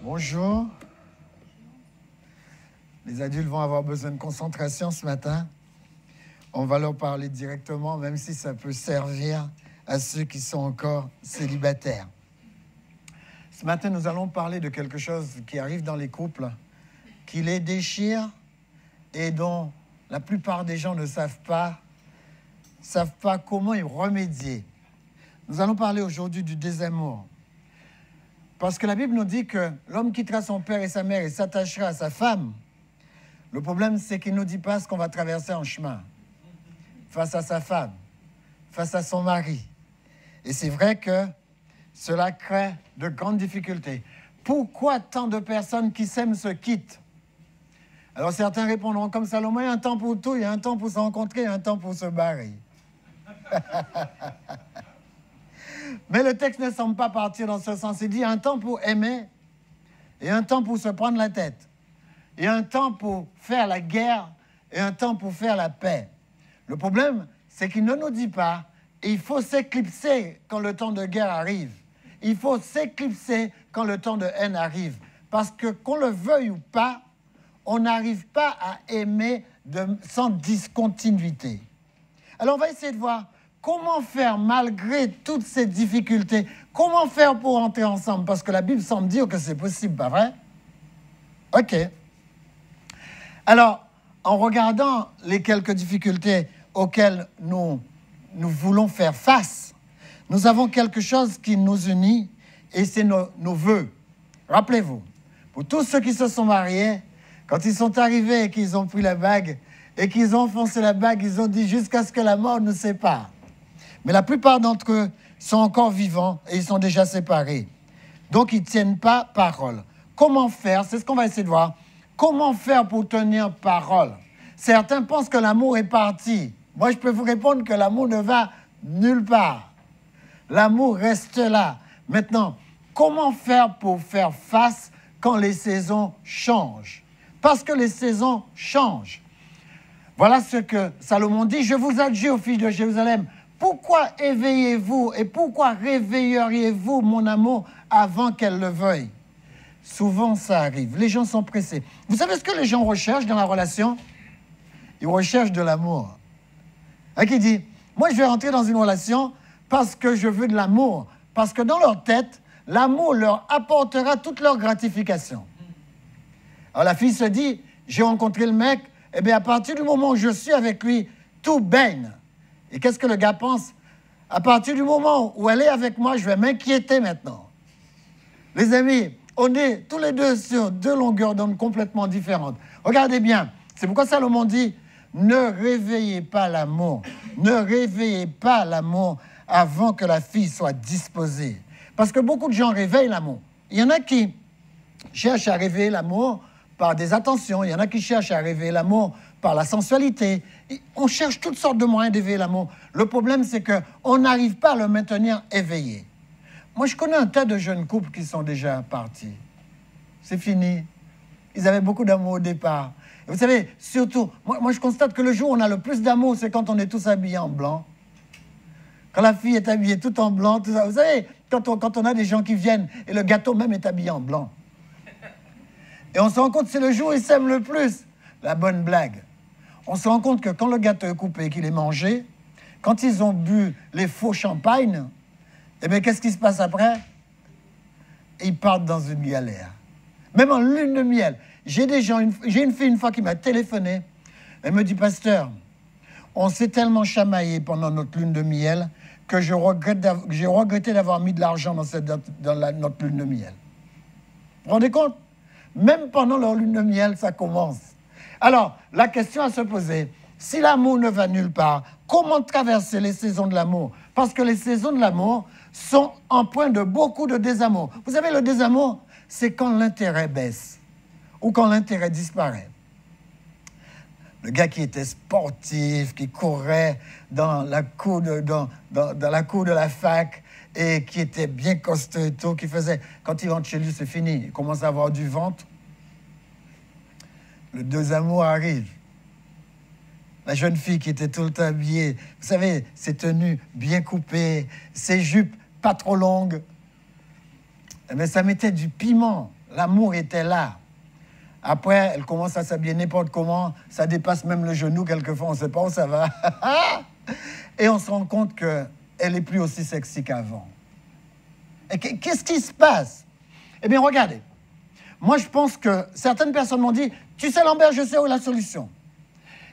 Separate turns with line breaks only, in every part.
Bonjour. Les adultes vont avoir besoin de concentration ce matin. On va leur parler directement, même si ça peut servir à ceux qui sont encore célibataires. Ce matin, nous allons parler de quelque chose qui arrive dans les couples, qui les déchire et dont la plupart des gens ne savent pas comment y remédier. Nous allons parler aujourd'hui du désamour. Parce que la Bible nous dit que l'homme quittera son père et sa mère et s'attachera à sa femme. Le problème, c'est qu'il ne nous dit pas ce qu'on va traverser en chemin, face à sa femme, face à son mari. Et c'est vrai que cela crée de grandes difficultés. Pourquoi tant de personnes qui s'aiment se quittent? Alors certains répondront comme Salomon, il y a un temps pour tout, il y a un temps pour se rencontrer, il y a un temps pour se barrer. Mais le texte ne semble pas partir dans ce sens. Il dit un temps pour aimer et un temps pour se prendre la tête. Et un temps pour faire la guerre et un temps pour faire la paix. Le problème, c'est qu'il ne nous dit pas il faut s'éclipser quand le temps de guerre arrive. Il faut s'éclipser quand le temps de haine arrive. Parce que qu'on le veuille ou pas, on n'arrive pas à aimer sans discontinuité. Alors on va essayer de voir comment faire malgré toutes ces difficultés. Comment faire pour entrer ensemble? Parce que la Bible semble dire que c'est possible, pas vrai? OK. Alors, en regardant les quelques difficultés auxquelles nous voulons faire face, nous avons quelque chose qui nous unit et c'est nos vœux. Rappelez-vous, pour tous ceux qui se sont mariés, quand ils sont arrivés et qu'ils ont pris la bague et qu'ils ont enfoncé la bague, ils ont dit jusqu'à ce que la mort nous sépare. Mais la plupart d'entre eux sont encore vivants et ils sont déjà séparés. Donc, ils ne tiennent pas parole. Comment faire? C'est ce qu'on va essayer de voir. Comment faire pour tenir parole? Certains pensent que l'amour est parti. Moi, je peux vous répondre que l'amour ne va nulle part. L'amour reste là. Maintenant, comment faire pour faire face quand les saisons changent? Parce que les saisons changent. Voilà ce que Salomon dit. Je vous adjure, filles de Jérusalem, pourquoi éveillez-vous et pourquoi réveilleriez-vous mon amour avant qu'elle le veuille? Souvent, ça arrive. Les gens sont pressés. Vous savez ce que les gens recherchent dans la relation? Ils recherchent de l'amour. Qui dit, moi, je vais rentrer dans une relation parce que je veux de l'amour. Parce que dans leur tête, l'amour leur apportera toute leur gratification. Alors, la fille se dit, j'ai rencontré le mec, eh bien, à partir du moment où je suis avec lui, tout baigne. Et qu'est-ce que le gars pense? À partir du moment où elle est avec moi, je vais m'inquiéter maintenant. Les amis, on est tous les deux sur deux longueurs d'onde complètement différentes. Regardez bien, c'est pourquoi Salomon dit, ne réveillez pas l'amour. Ne réveillez pas l'amour avant que la fille soit disposée. Parce que beaucoup de gens réveillent l'amour. Il y en a qui cherchent à réveiller l'amour par des attentions. Il y en a qui cherchent à réveiller l'amour par la sensualité. Et on cherche toutes sortes de moyens d'éveiller l'amour. Le problème, c'est qu'on n'arrive pas à le maintenir éveillé. Moi, je connais un tas de jeunes couples qui sont déjà partis. C'est fini. Ils avaient beaucoup d'amour au départ. Et vous savez, surtout, moi, je constate que le jour où on a le plus d'amour, c'est quand on est tous habillés en blanc. Quand la fille est habillée tout en blanc, tout ça. Vous savez, quand on a des gens qui viennent et le gâteau même est habillé en blanc. Et on se rend compte que c'est le jour où ils s'aiment le plus. La bonne blague. On se rend compte que quand le gâteau est coupé et qu'il est mangé, quand ils ont bu les faux champagnes, eh bien, qu'est-ce qui se passe après? Ils partent dans une galère. Même en lune de miel. j'ai une fille une fois qui m'a téléphoné. Elle me dit, pasteur, on s'est tellement chamaillé pendant notre lune de miel que j'ai regretté d'avoir mis de l'argent dans notre lune de miel. Vous vous rendez compte? Même pendant leur lune de miel, ça commence. Alors, la question à se poser, si l'amour ne va nulle part, comment traverser les saisons de l'amour? Parce que les saisons de l'amour sont empreintes de beaucoup de désamour. Vous savez, le désamour, c'est quand l'intérêt baisse ou quand l'intérêt disparaît. Le gars qui était sportif, qui courait dans la cour de la fac et qui était bien costaud et tout, qui faisait... Quand il rentre chez lui, c'est fini. Il commence à avoir du ventre. Le désamour arrive. La jeune fille qui était tout le temps habillée, vous savez, ses tenues bien coupées, ses jupes pas trop longues. Mais ça mettait du piment. L'amour était là. Après, elle commence à s'habiller n'importe comment. Ça dépasse même le genou quelquefois. On ne sait pas où ça va. Et on se rend compte qu'elle n'est plus aussi sexy qu'avant. Et qu'est-ce qui se passe? Eh bien, regardez. Moi, je pense que certaines personnes m'ont dit, tu sais, Lambert, je sais où est la solution.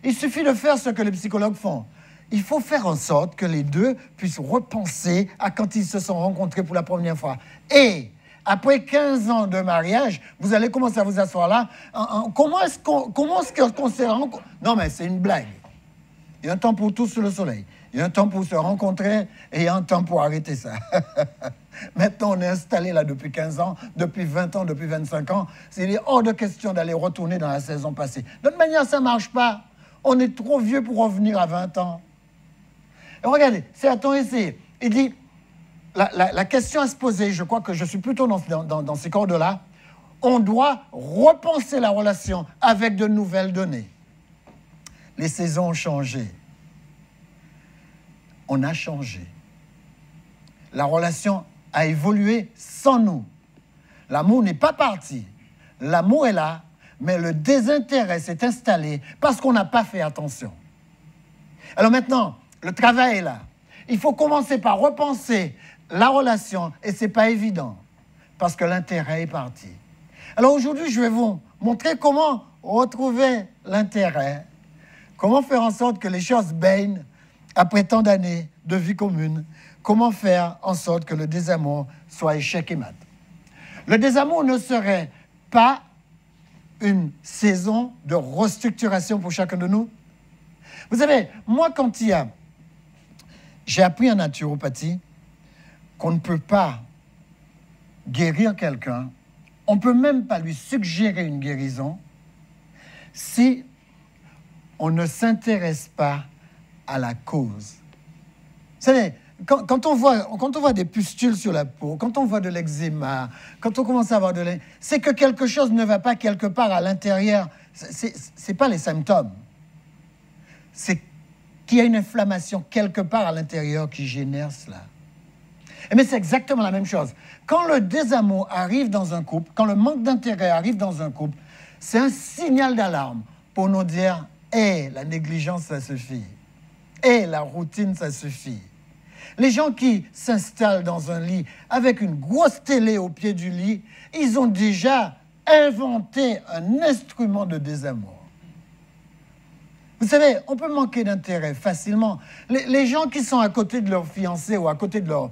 Il suffit de faire ce que les psychologues font. Il faut faire en sorte que les deux puissent repenser à quand ils se sont rencontrés pour la première fois. Et après 15 ans de mariage, vous allez commencer à vous asseoir là. Comment est-ce qu'on s'est rencontrés? Non, mais c'est une blague. Il y a un temps pour tout sous le soleil. Il y a un temps pour se rencontrer et il y a un temps pour arrêter ça. Maintenant, on est installé là depuis 15 ans, depuis 20 ans, depuis 25 ans. Il est hors de question d'aller retourner dans la saison passée. De toute manière, ça ne marche pas. On est trop vieux pour revenir à 20 ans. Et regardez, c'est à ton essai. Il dit, la question à se poser, je crois que je suis plutôt dans ces cordes-là, on doit repenser la relation avec de nouvelles données. Les saisons ont changé. On a changé. La relation a évolué sans nous. L'amour n'est pas parti. L'amour est là, mais le désintérêt s'est installé parce qu'on n'a pas fait attention. Alors maintenant, le travail est là. Il faut commencer par repenser la relation et ce n'est pas évident parce que l'intérêt est parti. Alors aujourd'hui, je vais vous montrer comment retrouver l'intérêt, comment faire en sorte que les choses baignent après tant d'années de vie commune, comment faire en sorte que le désamour soit échec et mat. Le désamour ne serait pas une saison de restructuration pour chacun de nous. Vous savez, moi, j'ai appris en naturopathie qu'on ne peut pas guérir quelqu'un, on ne peut même pas lui suggérer une guérison si on ne s'intéresse pas à la cause. Vous savez, quand on voit des pustules sur la peau, quand on voit de l'eczéma, quand on commence à avoir c'est que quelque chose ne va pas quelque part à l'intérieur. C'est pas les symptômes. C'est qu'il y a une inflammation quelque part à l'intérieur qui génère cela. Mais c'est exactement la même chose. Quand le désamour arrive dans un couple, quand le manque d'intérêt arrive dans un couple, c'est un signal d'alarme pour nous dire « Hé, la négligence, ça suffit. Hé, la routine, ça suffit. » Les gens qui s'installent dans un lit avec une grosse télé au pied du lit, ils ont déjà inventé un instrument de désamour. Vous savez, on peut manquer d'intérêt facilement. Les gens qui sont à côté de leur fiancé ou à côté de leur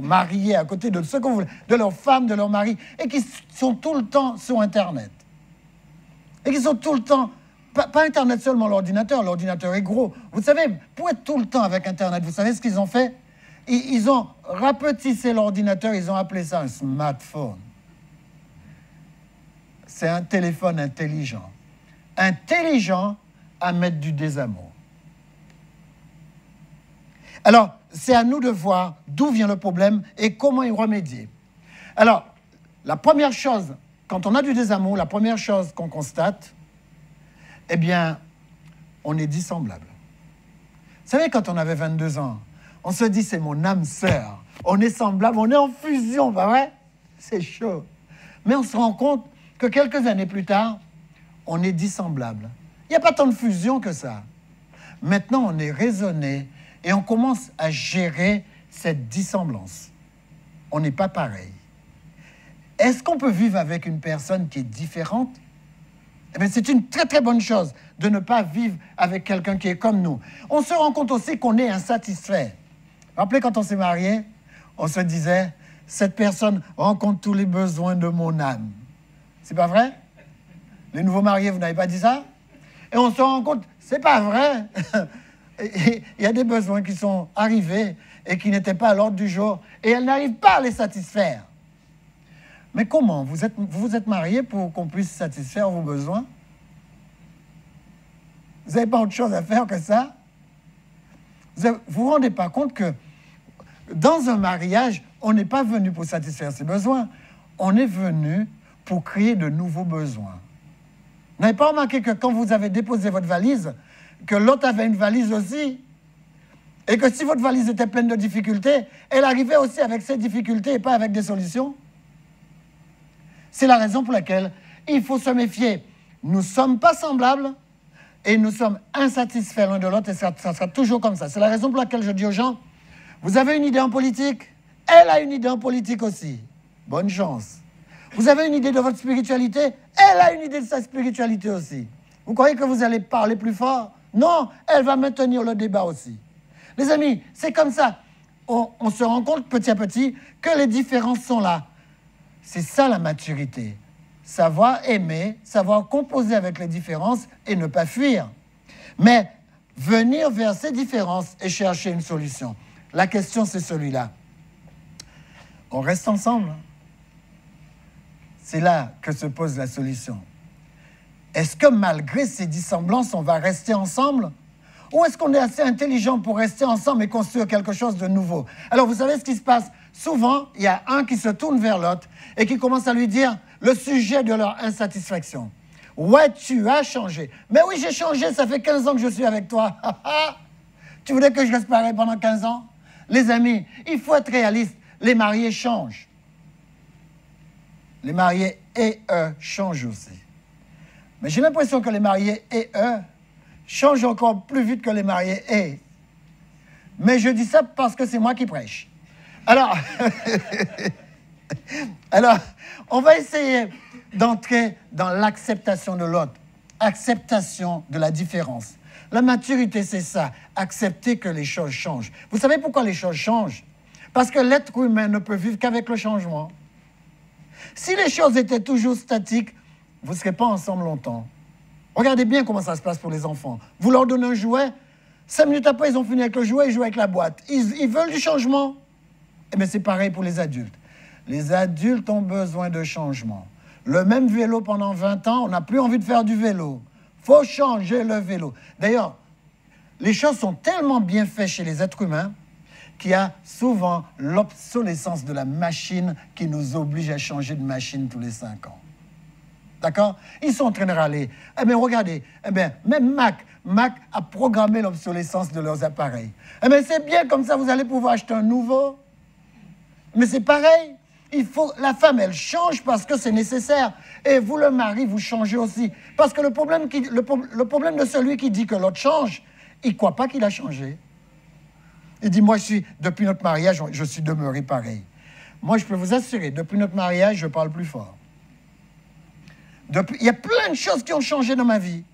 marié, à côté de ce qu'on voulait, de leur femme, de leur mari, et qui sont tout le temps sur Internet. Et qui sont tout le temps, pas Internet seulement, l'ordinateur est gros. Vous savez, pour être tout le temps avec Internet, vous savez ce qu'ils ont fait? Ils ont rapetissé l'ordinateur, ils ont appelé ça un smartphone. C'est un téléphone intelligent. Intelligent à mettre du désamour. Alors, c'est à nous de voir d'où vient le problème et comment y remédier. Alors, la première chose, quand on a du désamour, la première chose qu'on constate, eh bien, on est dissemblable. Vous savez, quand on avait 22 ans, on se dit, c'est mon âme sœur. On est semblable, on est en fusion, pas vrai? C'est chaud. Mais on se rend compte que quelques années plus tard, on est dissemblable. Il n'y a pas tant de fusion que ça. Maintenant, on est raisonné et on commence à gérer cette dissemblance. On n'est pas pareil. Est-ce qu'on peut vivre avec une personne qui est différente? Eh bien, c'est une très très bonne chose de ne pas vivre avec quelqu'un qui est comme nous. On se rend compte aussi qu'on est insatisfait. Rappelez, quand on s'est marié, on se disait, cette personne rencontre tous les besoins de mon âme. C'est pas vrai? Les nouveaux mariés, vous n'avez pas dit ça? Et on se rend compte, c'est pas vrai. Il y a des besoins qui sont arrivés et qui n'étaient pas à l'ordre du jour. Et elle n'arrive pas à les satisfaire. Mais comment? Vous vous êtes mariés pour qu'on puisse satisfaire vos besoins? Vous n'avez pas autre chose à faire que ça? Vous vous rendez pas compte que dans un mariage, on n'est pas venu pour satisfaire ses besoins. On est venu pour créer de nouveaux besoins. Vous n'avez pas remarqué que quand vous avez déposé votre valise, que l'autre avait une valise aussi? Et que si votre valise était pleine de difficultés, elle arrivait aussi avec ses difficultés et pas avec des solutions? C'est la raison pour laquelle il faut se méfier. Nous ne sommes pas semblables et nous sommes insatisfaits l'un de l'autre et ça sera toujours comme ça. C'est la raison pour laquelle je dis aux gens, vous avez une idée en politique, elle a une idée en politique aussi. Bonne chance. Vous avez une idée de votre spiritualité, elle a une idée de sa spiritualité aussi. Vous croyez que vous allez parler plus fort? Non, elle va maintenir le débat aussi. Les amis, c'est comme ça. On se rend compte petit à petit que les différences sont là. C'est ça la maturité. Savoir aimer, savoir composer avec les différences et ne pas fuir. Mais venir vers ces différences et chercher une solution. La question, c'est celui-là. On reste ensemble. C'est là que se pose la solution. Est-ce que malgré ces dissemblances, on va rester ensemble? Ou est-ce qu'on est assez intelligent pour rester ensemble et construire quelque chose de nouveau? Alors, vous savez ce qui se passe? Souvent, il y a un qui se tourne vers l'autre et qui commence à lui dire le sujet de leur insatisfaction. « Ouais, tu as changé. »« Mais oui, j'ai changé, ça fait 15 ans que je suis avec toi. » Tu voulais que je reste pareil pendant 15 ans? Les amis, il faut être réaliste. Les mariés changent. Les mariés et eux changent aussi. Mais j'ai l'impression que les mariés et eux changent encore plus vite que les mariés et. Mais je dis ça parce que c'est moi qui prêche. Alors, on va essayer d'entrer dans l'acceptation de l'autre, acceptation de la différence. La maturité, c'est ça, accepter que les choses changent. Vous savez pourquoi les choses changent? Parce que l'être humain ne peut vivre qu'avec le changement. Si les choses étaient toujours statiques, vous ne serez pas ensemble longtemps. Regardez bien comment ça se passe pour les enfants. Vous leur donnez un jouet, 5 minutes après, ils ont fini avec le jouet, ils jouent avec la boîte. Ils veulent du changement. Eh bien, c'est pareil pour les adultes. Les adultes ont besoin de changement. Le même vélo pendant 20 ans, on n'a plus envie de faire du vélo. Il faut changer le vélo. D'ailleurs, les choses sont tellement bien faites chez les êtres humains qu'il y a souvent l'obsolescence de la machine qui nous oblige à changer de machine tous les 5 ans. D'accord? Ils sont en train de râler. Eh bien, regardez, même Mac a programmé l'obsolescence de leurs appareils. Eh bien, c'est bien, comme ça, vous allez pouvoir acheter un nouveau. Mais c'est pareil. La femme, elle change parce que c'est nécessaire. Et vous, le mari, vous changez aussi. Parce que le problème de celui qui dit que l'autre change, il ne croit pas qu'il a changé. Il dit, moi, depuis notre mariage, je suis demeuré pareil. Moi, je peux vous assurer, depuis notre mariage, je parle plus fort. Il y a plein de choses qui ont changé dans ma vie.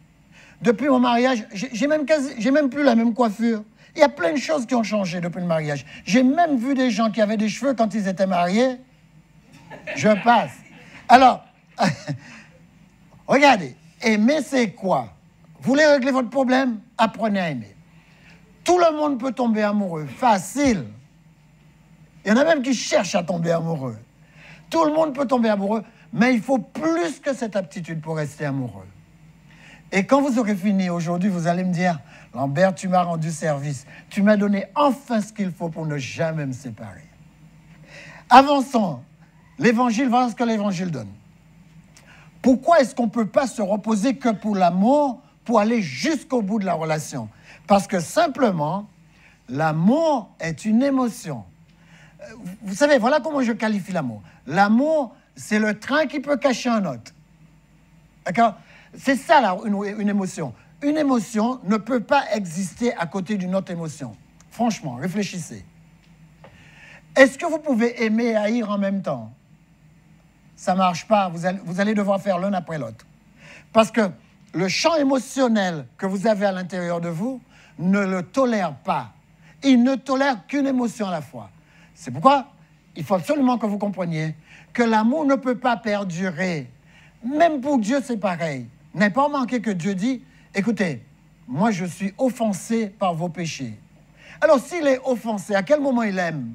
Depuis mon mariage, j'ai même plus la même coiffure. Il y a plein de choses qui ont changé depuis le mariage. J'ai même vu des gens qui avaient des cheveux quand ils étaient mariés. Je passe. Alors, regardez, aimer, c'est quoi? Vous voulez régler votre problème? Apprenez à aimer. Tout le monde peut tomber amoureux. Facile. Il y en a même qui cherchent à tomber amoureux. Tout le monde peut tomber amoureux. Mais il faut plus que cette aptitude pour rester amoureux. Et quand vous aurez fini aujourd'hui, vous allez me dire, Lambert, tu m'as rendu service. Tu m'as donné enfin ce qu'il faut pour ne jamais me séparer. Avançons. L'Évangile, voilà ce que l'Évangile donne. Pourquoi est-ce qu'on ne peut pas se reposer que pour l'amour, pour aller jusqu'au bout de la relation? Parce que simplement, l'amour est une émotion. Vous savez, voilà comment je qualifie l'amour. L'amour, c'est le train qui peut cacher un autre. D'accord? C'est ça, là, une émotion. Une émotion ne peut pas exister à côté d'une autre émotion. Franchement, réfléchissez. Est-ce que vous pouvez aimer et haïr en même temps? Ça ne marche pas. Vous allez devoir faire l'un après l'autre. Parce que le champ émotionnel que vous avez à l'intérieur de vous ne le tolère pas. Il ne tolère qu'une émotion à la fois. C'est pourquoi il faut absolument que vous compreniez que l'amour ne peut pas perdurer. Même pour Dieu, c'est pareil. N'avez pas remarqué que Dieu dit, écoutez, moi je suis offensé par vos péchés. Alors s'il est offensé, à quel moment il aime?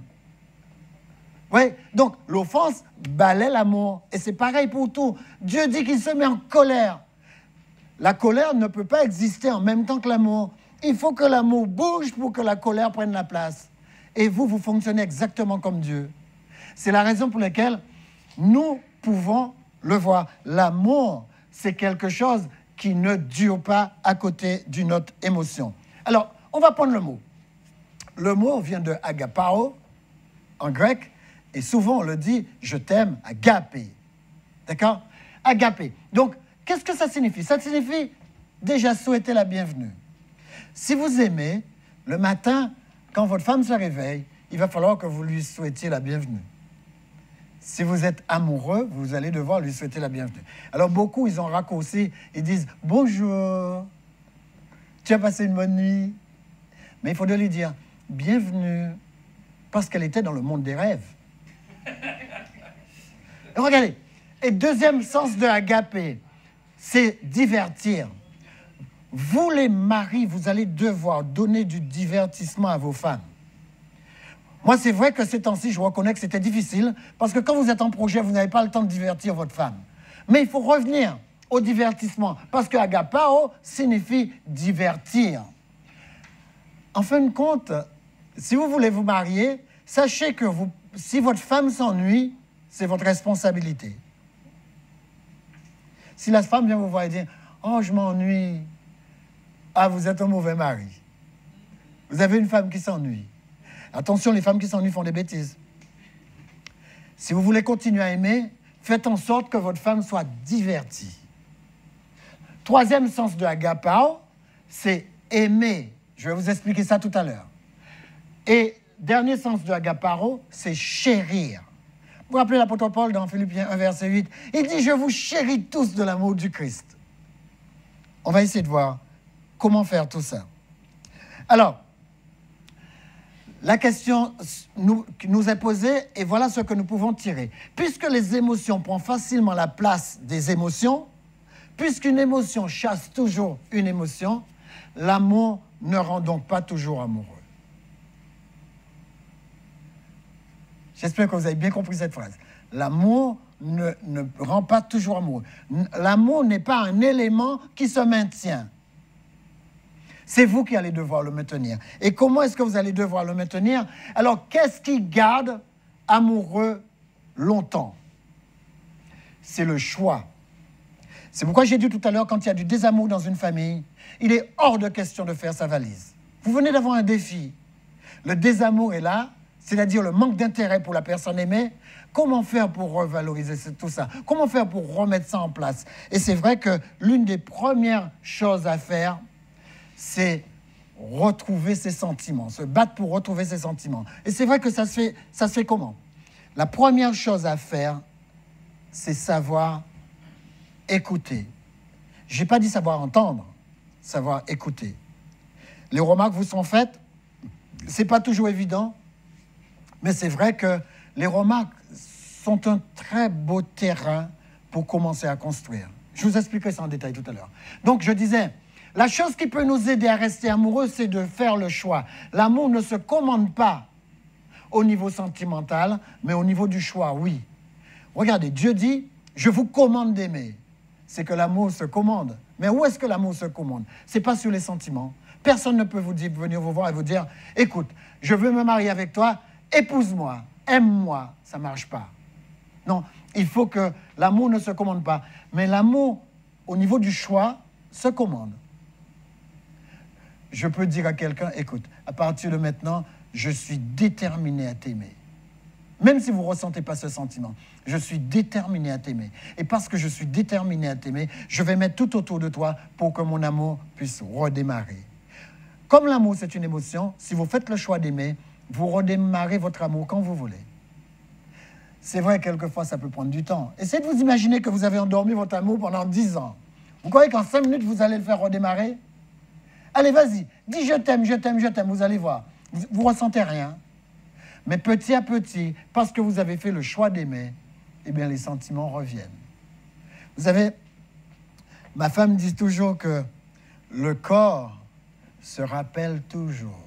Oui, donc l'offense balaie l'amour. Et c'est pareil pour tout. Dieu dit qu'il se met en colère. La colère ne peut pas exister en même temps que l'amour. Il faut que l'amour bouge pour que la colère prenne la place. Et vous, vous fonctionnez exactement comme Dieu. C'est la raison pour laquelle nous pouvons le voir. L'amour, c'est quelque chose qui ne dure pas à côté d'une autre émotion. Alors, on va prendre le mot. Le mot vient de agapao, en grec, et souvent on le dit « je t'aime », agapé. D'accord? Agapé. Donc, qu'est-ce que ça signifie? Ça signifie déjà souhaiter la bienvenue. Si vous aimez, le matin, quand votre femme se réveille, il va falloir que vous lui souhaitiez la bienvenue. Si vous êtes amoureux, vous allez devoir lui souhaiter la bienvenue. Alors beaucoup, ils ont raccourci, ils disent « bonjour, tu as passé une bonne nuit ». Mais il faudrait lui dire « bienvenue », parce qu'elle était dans le monde des rêves. Et regardez, et deuxième sens de agapé, c'est divertir. Vous les maris, vous allez devoir donner du divertissement à vos femmes. Moi, c'est vrai que ces temps-ci, je reconnais que c'était difficile, parce que quand vous êtes en projet, vous n'avez pas le temps de divertir votre femme. Mais il faut revenir au divertissement, parce que agapao signifie divertir. En fin de compte, si vous voulez vous marier, sachez que si votre femme s'ennuie, c'est votre responsabilité. Si la femme vient vous voir et dit « oh, je m'ennuie », ah, vous êtes un mauvais mari. Vous avez une femme qui s'ennuie. Attention, les femmes qui s'ennuient font des bêtises. Si vous voulez continuer à aimer, faites en sorte que votre femme soit divertie. Troisième sens de agapao, c'est aimer. Je vais vous expliquer ça tout à l'heure. Et dernier sens de agapao, c'est chérir. Vous vous rappelez l'apôtre Paul dans Philippiens 1, verset 8, il dit « Je vous chéris tous de l'amour du Christ ». On va essayer de voir comment faire tout ça. Alors, la question nous est posée et voilà ce que nous pouvons tirer. Puisque les émotions prennent facilement la place des émotions, puisqu'une émotion chasse toujours une émotion, l'amour ne rend donc pas toujours amoureux. J'espère que vous avez bien compris cette phrase. L'amour ne rend pas toujours amoureux. L'amour n'est pas un élément qui se maintient. C'est vous qui allez devoir le maintenir. Et comment est-ce que vous allez devoir le maintenir? Alors, qu'est-ce qui garde amoureux longtemps? C'est le choix. C'est pourquoi j'ai dit tout à l'heure, quand il y a du désamour dans une famille, il est hors de question de faire sa valise. Vous venez d'avoir un défi. Le désamour est là, c'est-à-dire le manque d'intérêt pour la personne aimée. Comment faire pour revaloriser tout ça? Comment faire pour remettre ça en place? Et c'est vrai que l'une des premières choses à faire, c'est retrouver ses sentiments, se battre pour retrouver ses sentiments. Et c'est vrai que ça se fait comment? La première chose à faire, c'est savoir écouter. Je n'ai pas dit savoir entendre, savoir écouter. Les remarques vous sont faites, ce n'est pas toujours évident, mais c'est vrai que les remarques sont un très beau terrain pour commencer à construire. Je vous expliquerai ça en détail tout à l'heure. Donc, je disais, la chose qui peut nous aider à rester amoureux, c'est de faire le choix. L'amour ne se commande pas au niveau sentimental, mais au niveau du choix, oui. Regardez, Dieu dit, je vous commande d'aimer. C'est que l'amour se commande. Mais où est-ce que l'amour se commande? Ce n'est pas sur les sentiments. Personne ne peut venir vous voir et vous dire, écoute, je veux me marier avec toi, épouse-moi, aime-moi. Ça ne marche pas. Non, il faut que l'amour ne se commande pas. Mais l'amour, au niveau du choix, se commande. Je peux dire à quelqu'un, écoute, à partir de maintenant, je suis déterminé à t'aimer. Même si vous ne ressentez pas ce sentiment, je suis déterminé à t'aimer. Et parce que je suis déterminé à t'aimer, je vais mettre tout autour de toi pour que mon amour puisse redémarrer. Comme l'amour, c'est une émotion, si vous faites le choix d'aimer, vous redémarrez votre amour quand vous voulez. C'est vrai, quelquefois, ça peut prendre du temps. Essayez de vous imaginer que vous avez endormi votre amour pendant 10 ans. Vous croyez qu'en 5 minutes, vous allez le faire redémarrer? Allez, vas-y, dis je t'aime, je t'aime, je t'aime, vous allez voir. Vous ne ressentez rien. Mais petit à petit, parce que vous avez fait le choix d'aimer, eh bien, les sentiments reviennent. Vous savez, ma femme dit toujours que le corps se rappelle toujours.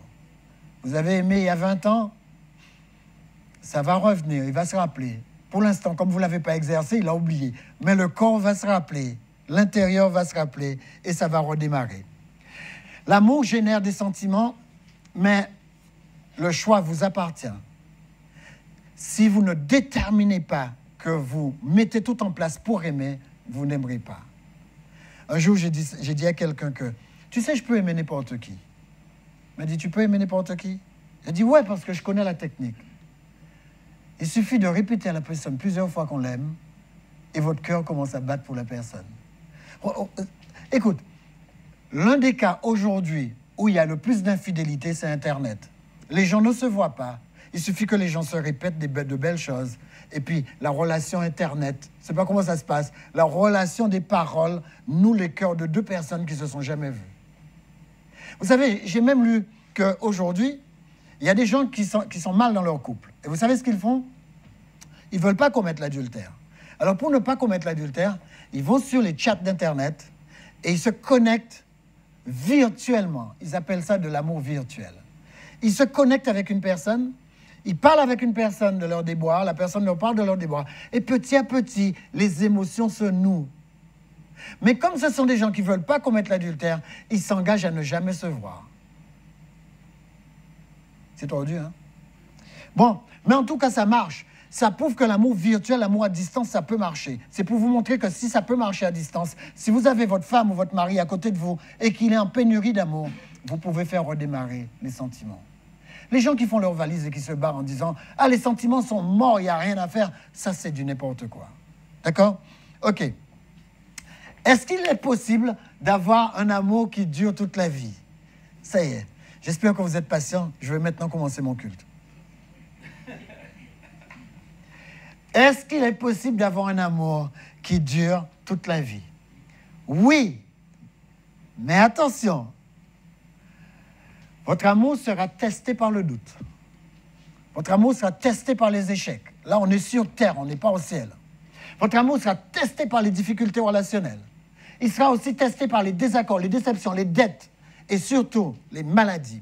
Vous avez aimé il y a 20 ans, ça va revenir, il va se rappeler. Pour l'instant, comme vous ne l'avez pas exercé, il a oublié. Mais le corps va se rappeler, l'intérieur va se rappeler et ça va redémarrer. L'amour génère des sentiments, mais le choix vous appartient. Si vous ne déterminez pas que vous mettez tout en place pour aimer, vous n'aimerez pas. Un jour, j'ai dit à quelqu'un que, tu sais, je peux aimer n'importe qui. Il m'a dit, tu peux aimer n'importe qui? J'ai dit, ouais, parce que je connais la technique. Il suffit de répéter à la personne plusieurs fois qu'on l'aime et votre cœur commence à battre pour la personne. Écoute, l'un des cas aujourd'hui où il y a le plus d'infidélité, c'est Internet. Les gens ne se voient pas. Il suffit que les gens se répètent de belles choses. Et puis, la relation Internet, je ne sais pas comment ça se passe, la relation des paroles noue les cœurs de 2 personnes qui ne se sont jamais vues. Vous savez, j'ai même lu qu'aujourd'hui, il y a des gens qui sont mal dans leur couple. Et vous savez ce qu'ils font? Ils ne veulent pas commettre l'adultère. Alors, pour ne pas commettre l'adultère, ils vont sur les chats d'Internet et ils se connectent virtuellement. Ils appellent ça de l'amour virtuel. Ils se connectent avec une personne, ils parlent avec une personne de leur déboire, la personne leur parle de leur déboire, et petit à petit, les émotions se nouent. Mais comme ce sont des gens qui ne veulent pas commettre l'adultère, ils s'engagent à ne jamais se voir. C'est tordu, hein? Bon, mais en tout cas, ça marche. Ça prouve que l'amour virtuel, l'amour à distance, ça peut marcher. C'est pour vous montrer que si ça peut marcher à distance, si vous avez votre femme ou votre mari à côté de vous et qu'il est en pénurie d'amour, vous pouvez faire redémarrer les sentiments. Les gens qui font leur valise et qui se barrent en disant « Ah, les sentiments sont morts, il n'y a rien à faire », ça, c'est du n'importe quoi. D'accord? OK. Est-ce qu'il est possible d'avoir un amour qui dure toute la vie? Ça y est. J'espère que vous êtes patients. Je vais maintenant commencer mon culte. Est-ce qu'il est possible d'avoir un amour qui dure toute la vie? Oui. Mais attention. Votre amour sera testé par le doute. Votre amour sera testé par les échecs. Là, on est sur terre, on n'est pas au ciel. Votre amour sera testé par les difficultés relationnelles. Il sera aussi testé par les désaccords, les déceptions, les dettes et surtout les maladies.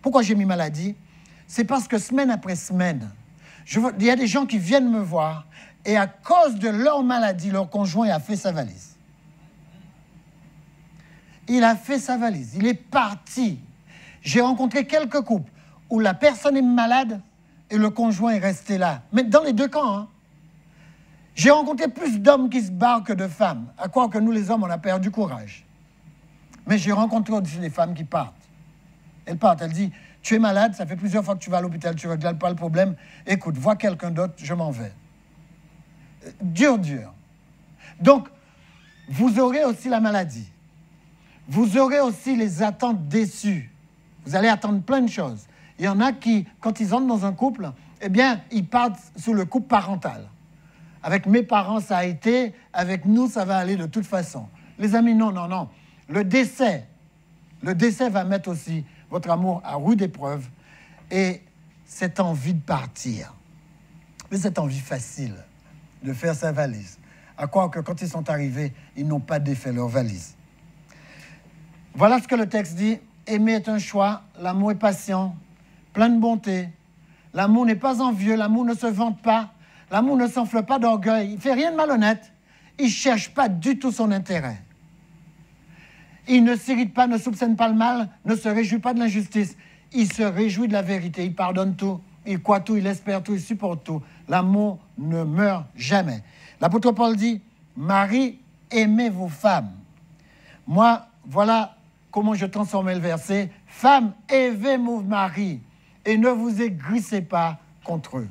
Pourquoi j'ai mis maladie? C'est parce que semaine après semaine, il y a des gens qui viennent me voir et à cause de leur maladie, leur conjoint a fait sa valise. Il a fait sa valise, il est parti. J'ai rencontré quelques couples où la personne est malade et le conjoint est resté là. Mais dans les 2 camps, hein. J'ai rencontré plus d'hommes qui se barrent que de femmes. À croire que nous, les hommes, on a perdu courage. Mais j'ai rencontré aussi des femmes qui partent. Elles partent, elles disent, tu es malade, ça fait plusieurs fois que tu vas à l'hôpital, tu ne règles pas le problème. Écoute, vois quelqu'un d'autre, je m'en vais. Dur. Donc, vous aurez aussi la maladie. Vous aurez aussi les attentes déçues. Vous allez attendre plein de choses. Il y en a qui, quand ils entrent dans un couple, eh bien, ils partent sous le couple parental. Avec mes parents, ça a été. Avec nous, ça va aller de toute façon. Les amis, non. Le décès va mettre aussi votre amour à rude épreuve et cette envie de partir. Mais cette envie facile de faire sa valise. À croire que quand ils sont arrivés, ils n'ont pas défait leur valise. Voilà ce que le texte dit. Aimer est un choix, l'amour est patient, plein de bonté. L'amour n'est pas envieux, l'amour ne se vante pas. L'amour ne s'enfle pas d'orgueil. Il ne fait rien de malhonnête. Il ne cherche pas du tout son intérêt. Il ne s'irrite pas, ne soupçonne pas le mal, ne se réjouit pas de l'injustice. Il se réjouit de la vérité. Il pardonne tout, il croit tout, il espère tout, il supporte tout. L'amour ne meurt jamais. L'apôtre Paul dit, Marie, aimez vos femmes. Moi, voilà comment je transformais le verset. Femmes, aimez vos maris et ne vous aigrissez pas contre eux.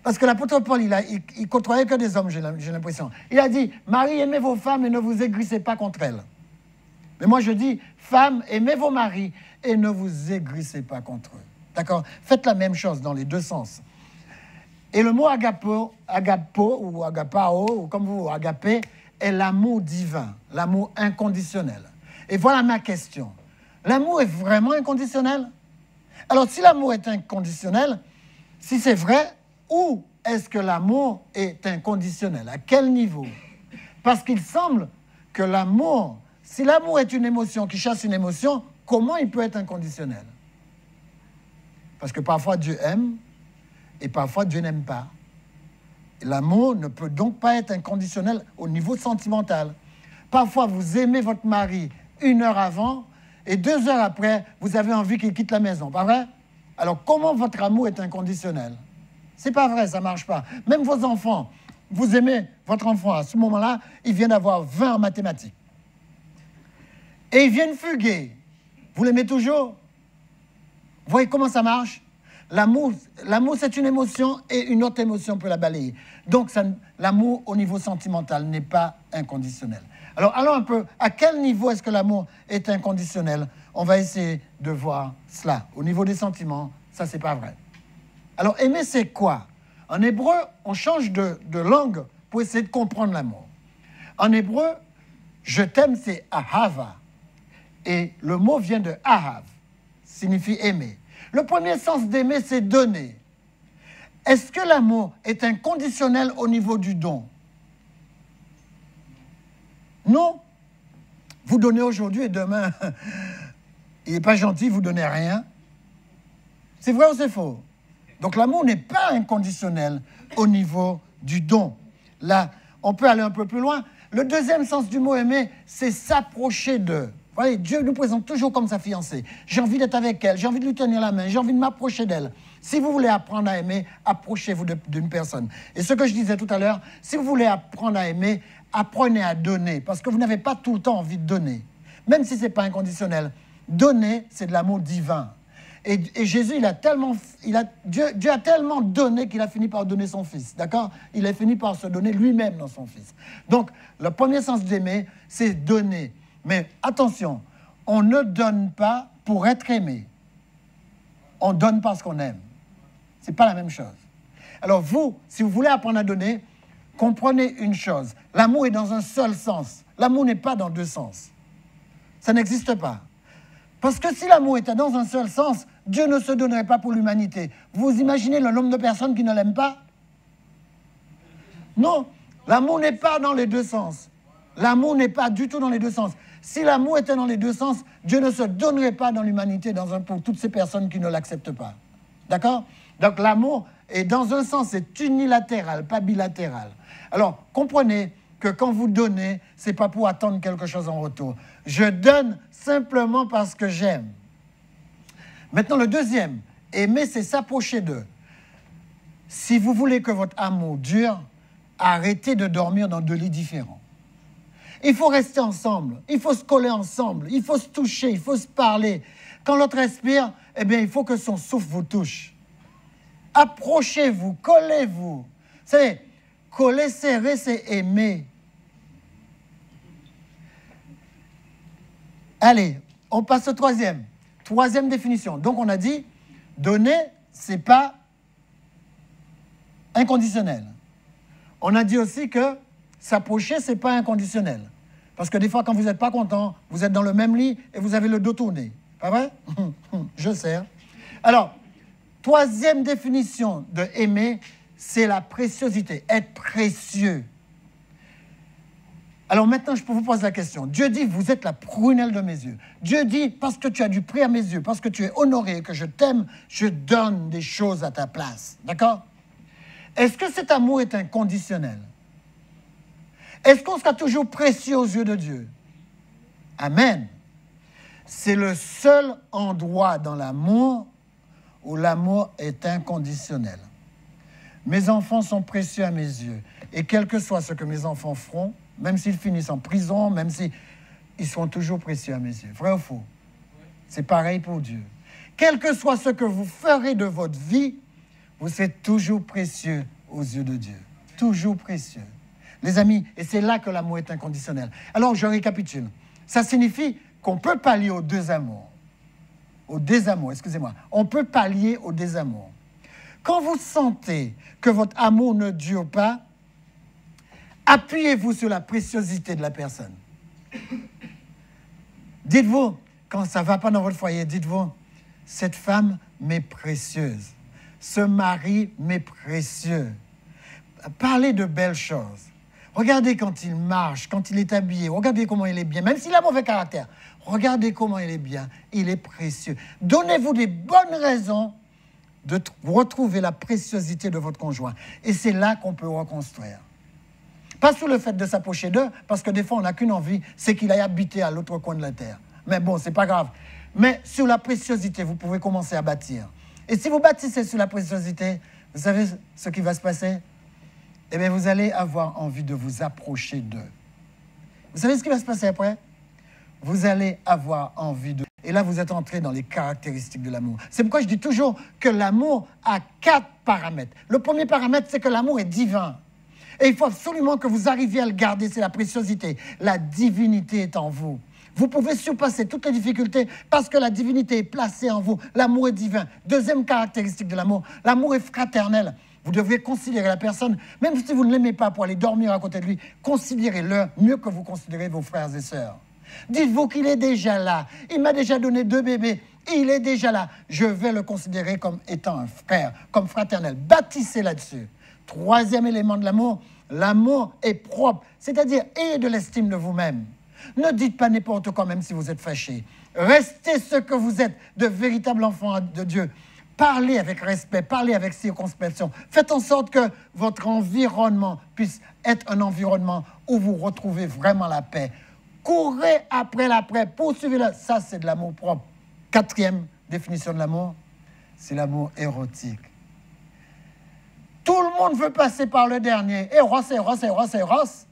Parce que l'apôtre Paul, il côtoyait que des hommes, j'ai l'impression. Il a dit, Marie, aimez vos femmes et ne vous aigrissez pas contre elles. Mais moi, je dis, femmes, aimez vos maris et ne vous aigrissez pas contre eux. D'accord? Faites la même chose dans les 2 sens. Et le mot agapo ou agapao, ou comme vous, agapé, est l'amour divin, l'amour inconditionnel. Et voilà ma question. L'amour est vraiment inconditionnel? Alors, si l'amour est inconditionnel, si c'est vrai, où est-ce que l'amour est inconditionnel? À quel niveau? Parce qu'il semble que l'amour, si l'amour est une émotion qui chasse une émotion, comment il peut être inconditionnel? Parce que parfois Dieu aime et parfois Dieu n'aime pas. L'amour ne peut donc pas être inconditionnel au niveau sentimental. Parfois, vous aimez votre mari 1 heure avant et 2 heures après, vous avez envie qu'il quitte la maison, pas vrai? Alors, comment votre amour est inconditionnel? C'est pas vrai, ça marche pas. Même vos enfants, vous aimez votre enfant, à ce moment-là, il vient d'avoir 20 en mathématiques. Et ils viennent fuguer. Vous l'aimez toujours? Vous voyez comment ça marche? L'amour, c'est une émotion et une autre émotion peut la balayer. Donc, l'amour au niveau sentimental n'est pas inconditionnel. Alors, allons un peu, à quel niveau est-ce que l'amour est inconditionnel? On va essayer de voir cela. Au niveau des sentiments, ça, c'est pas vrai. Alors, aimer, c'est quoi? En hébreu, on change de langue pour essayer de comprendre l'amour. En hébreu, je t'aime, c'est ahava. Et le mot vient de ahav, signifie aimer. Le premier sens d'aimer, c'est donner. Est-ce que l'amour est inconditionnel au niveau du don? Non. Vous donnez aujourd'hui et demain, il n'est pas gentil, vous ne donnez rien. C'est vrai ou c'est faux? Donc l'amour n'est pas inconditionnel au niveau du don. Là, on peut aller un peu plus loin. Le deuxième sens du mot aimer, c'est s'approcher d'eux. Vous voyez, Dieu nous présente toujours comme sa fiancée. J'ai envie d'être avec elle, j'ai envie de lui tenir la main, j'ai envie de m'approcher d'elle. Si vous voulez apprendre à aimer, approchez-vous d'une personne. Et ce que je disais tout à l'heure, si vous voulez apprendre à aimer, apprenez à donner, parce que vous n'avez pas tout le temps envie de donner. Même si ce n'est pas inconditionnel. Donner, c'est de l'amour divin. Et Jésus, Dieu a tellement donné qu'il a fini par donner son Fils, d'accord? Il a fini par se donner lui-même dans son Fils. Donc, le premier sens d'aimer, c'est donner. Mais attention, on ne donne pas pour être aimé. On donne parce qu'on aime. Ce n'est pas la même chose. Alors vous, si vous voulez apprendre à donner, comprenez une chose. L'amour est dans un seul sens. L'amour n'est pas dans deux sens. Ça n'existe pas. Parce que si l'amour était dans un seul sens, Dieu ne se donnerait pas pour l'humanité. Vous imaginez le nombre de personnes qui ne l'aiment pas? Non, l'amour n'est pas dans les deux sens. L'amour n'est pas du tout dans les deux sens. Si l'amour était dans les deux sens, Dieu ne se donnerait pas dans l'humanité pour toutes ces personnes qui ne l'acceptent pas. D'accord? Donc l'amour est dans un sens, c'est unilatéral, pas bilatéral. Alors, comprenez que quand vous donnez, ce n'est pas pour attendre quelque chose en retour. Je donne simplement parce que j'aime. Maintenant, le deuxième, aimer, c'est s'approcher d'eux. Si vous voulez que votre amour dure, arrêtez de dormir dans 2 lits différents. Il faut rester ensemble, il faut se coller ensemble, il faut se toucher, il faut se parler. Quand l'autre respire, eh bien, il faut que son souffle vous touche. Approchez-vous, collez-vous. Vous savez, coller serré, c'est aimer. Allez, on passe au troisième. Troisième définition. Donc, on a dit, donner, c'est pas inconditionnel. On a dit aussi que s'approcher, c'est pas inconditionnel. Parce que des fois, quand vous n'êtes pas content, vous êtes dans le même lit et vous avez le dos tourné. Pas vrai? Je sais. Alors, troisième définition de aimer, c'est la préciosité, être précieux. Alors maintenant, je peux vous poser la question. Dieu dit, vous êtes la prunelle de mes yeux. Dieu dit, parce que tu as du prix à mes yeux, parce que tu es honoré, que je t'aime, je donne des choses à ta place. D'accord? Est-ce que cet amour est inconditionnel? Est-ce qu'on sera toujours précieux aux yeux de Dieu? Amen. C'est le seul endroit dans l'amour où l'amour est inconditionnel. Mes enfants sont précieux à mes yeux. Et quel que soit ce que mes enfants feront, même s'ils finissent en prison, même s'ils seront toujours précieux à mes yeux. Vrai ou faux? C'est pareil pour Dieu. Quel que soit ce que vous ferez de votre vie, vous êtes toujours précieux aux yeux de Dieu. Toujours précieux. Les amis, et c'est là que l'amour est inconditionnel. Alors, je récapitule. Ça signifie qu'on peut pallier aux deux amours. Au désamour, excusez-moi. On peut pallier au désamour. Quand vous sentez que votre amour ne dure pas, Appuyez-vous sur la préciosité de la personne. Dites-vous, quand ça ne va pas dans votre foyer, dites-vous, cette femme m'est précieuse. Ce mari m'est précieux. Parlez de belles choses. Regardez quand il marche, quand il est habillé. Regardez comment il est bien. Même s'il a mauvais caractère, regardez comment il est bien. Il est précieux. Donnez-vous des bonnes raisons de retrouver la préciosité de votre conjoint. Et c'est là qu'on peut reconstruire. Pas sous le fait de s'approcher d'eux, parce que des fois, on n'a qu'une envie, c'est qu'il aille habiter à l'autre coin de la terre. Mais bon, c'est pas grave. Mais sur la préciosité, vous pouvez commencer à bâtir. Et si vous bâtissez sur la préciosité, vous savez ce qui va se passer? Eh bien, vous allez avoir envie de vous approcher d'eux. Vous savez ce qui va se passer après? Vous allez avoir envie de... Et là, vous êtes entré dans les caractéristiques de l'amour. C'est pourquoi je dis toujours que l'amour a 4 paramètres. Le premier paramètre, c'est que l'amour est divin. Et il faut absolument que vous arriviez à le garder, c'est la préciosité. La divinité est en vous. Vous pouvez surpasser toutes les difficultés parce que la divinité est placée en vous. L'amour est divin. Deuxième caractéristique de l'amour, l'amour est fraternel. Vous devriez considérer la personne, même si vous ne l'aimez pas pour aller dormir à côté de lui, considérez-le mieux que vous considérez vos frères et sœurs. Dites-vous qu'il est déjà là. Il m'a déjà donné 2 bébés. Il est déjà là. Je vais le considérer comme étant un frère, comme fraternel. Bâtissez là-dessus. Troisième élément de l'amour, l'amour est propre. C'est-à-dire, ayez de l'estime de vous-même. Ne dites pas n'importe quoi, même si vous êtes fâché. Restez ce que vous êtes, de véritables enfants de Dieu. Parlez avec respect, parlez avec circonspection. Faites en sorte que votre environnement puisse être un environnement où vous retrouvez vraiment la paix. Courez après la paix, poursuivez-le. Ça, c'est de l'amour propre. Quatrième définition de l'amour, c'est l'amour érotique. Tout le monde veut passer par le dernier. Eros, Eros, Eros, Eros.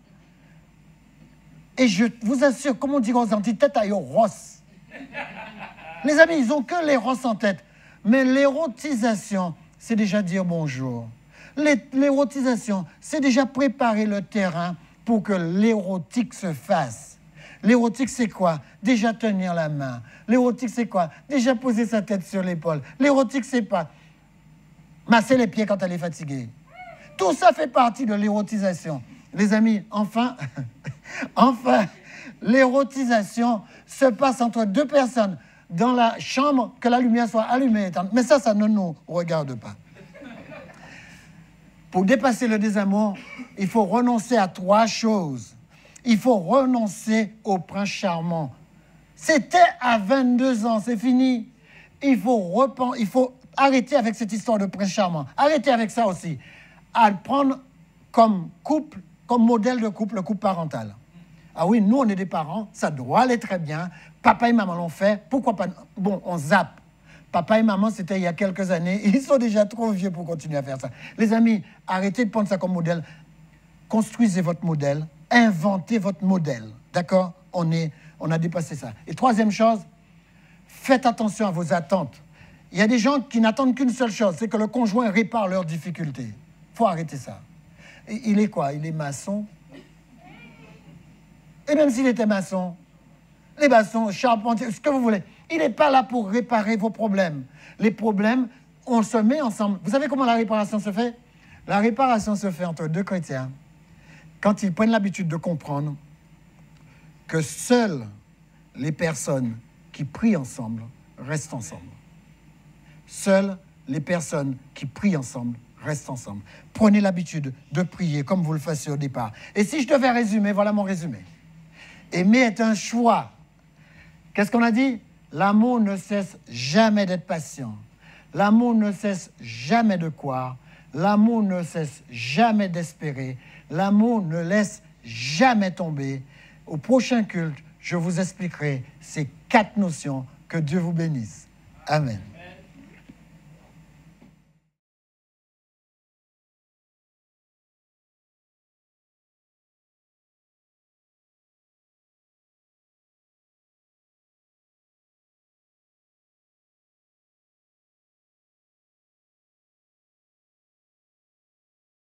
Et je vous assure, comme on dit aux Antilles, tête à Eros. Les amis, ils n'ont que l'éros en tête. Mais l'érotisation, c'est déjà dire bonjour. L'érotisation, c'est déjà préparer le terrain pour que l'érotique se fasse. L'érotique, c'est quoi? Déjà tenir la main. L'érotique, c'est quoi? Déjà poser sa tête sur l'épaule. L'érotique, c'est pas masser les pieds quand elle est fatiguée. Tout ça fait partie de l'érotisation. Les amis, enfin, l'érotisation se passe entre 2 personnes dans la chambre, que la lumière soit allumée. Mais ça ne nous regarde pas. Pour dépasser le désamour, il faut renoncer à 3 choses. Il faut renoncer au prince charmant. C'était à 22 ans, c'est fini. Il faut arrêter avec cette histoire de prince charmant. Arrêtez avec ça aussi. À prendre comme couple, comme modèle de couple, le couple parental. Ah oui, nous, on est des parents, ça doit aller très bien. Papa et maman l'ont fait, pourquoi pas? Bon, on zappe. Papa et maman, c'était il y a quelques années. Ils sont déjà trop vieux pour continuer à faire ça. Les amis, arrêtez de prendre ça comme modèle. Construisez votre modèle. Inventez votre modèle. D'accord? On a dépassé ça. Et troisième chose, faites attention à vos attentes. Il y a des gens qui n'attendent qu'une seule chose, c'est que le conjoint répare leurs difficultés. Il faut arrêter ça. Et il est quoi? Il est maçon. Et même s'il était maçon, les maçons, charpentiers, ce que vous voulez, il n'est pas là pour réparer vos problèmes. Les problèmes, on se met ensemble. Vous savez comment la réparation se fait? La réparation se fait entre 2 chrétiens quand ils prennent l'habitude de comprendre que seules les personnes qui prient ensemble restent ensemble. Seules les personnes qui prient ensemble restent ensemble. Prenez l'habitude de prier comme vous le faisiez au départ. Et si je devais résumer, voilà mon résumé. Aimer est un choix. Qu'est-ce qu'on a dit? L'amour ne cesse jamais d'être patient. L'amour ne cesse jamais de croire. L'amour ne cesse jamais d'espérer. L'amour ne laisse jamais tomber. Au prochain culte, je vous expliquerai ces 4 notions. Que Dieu vous bénisse. Amen.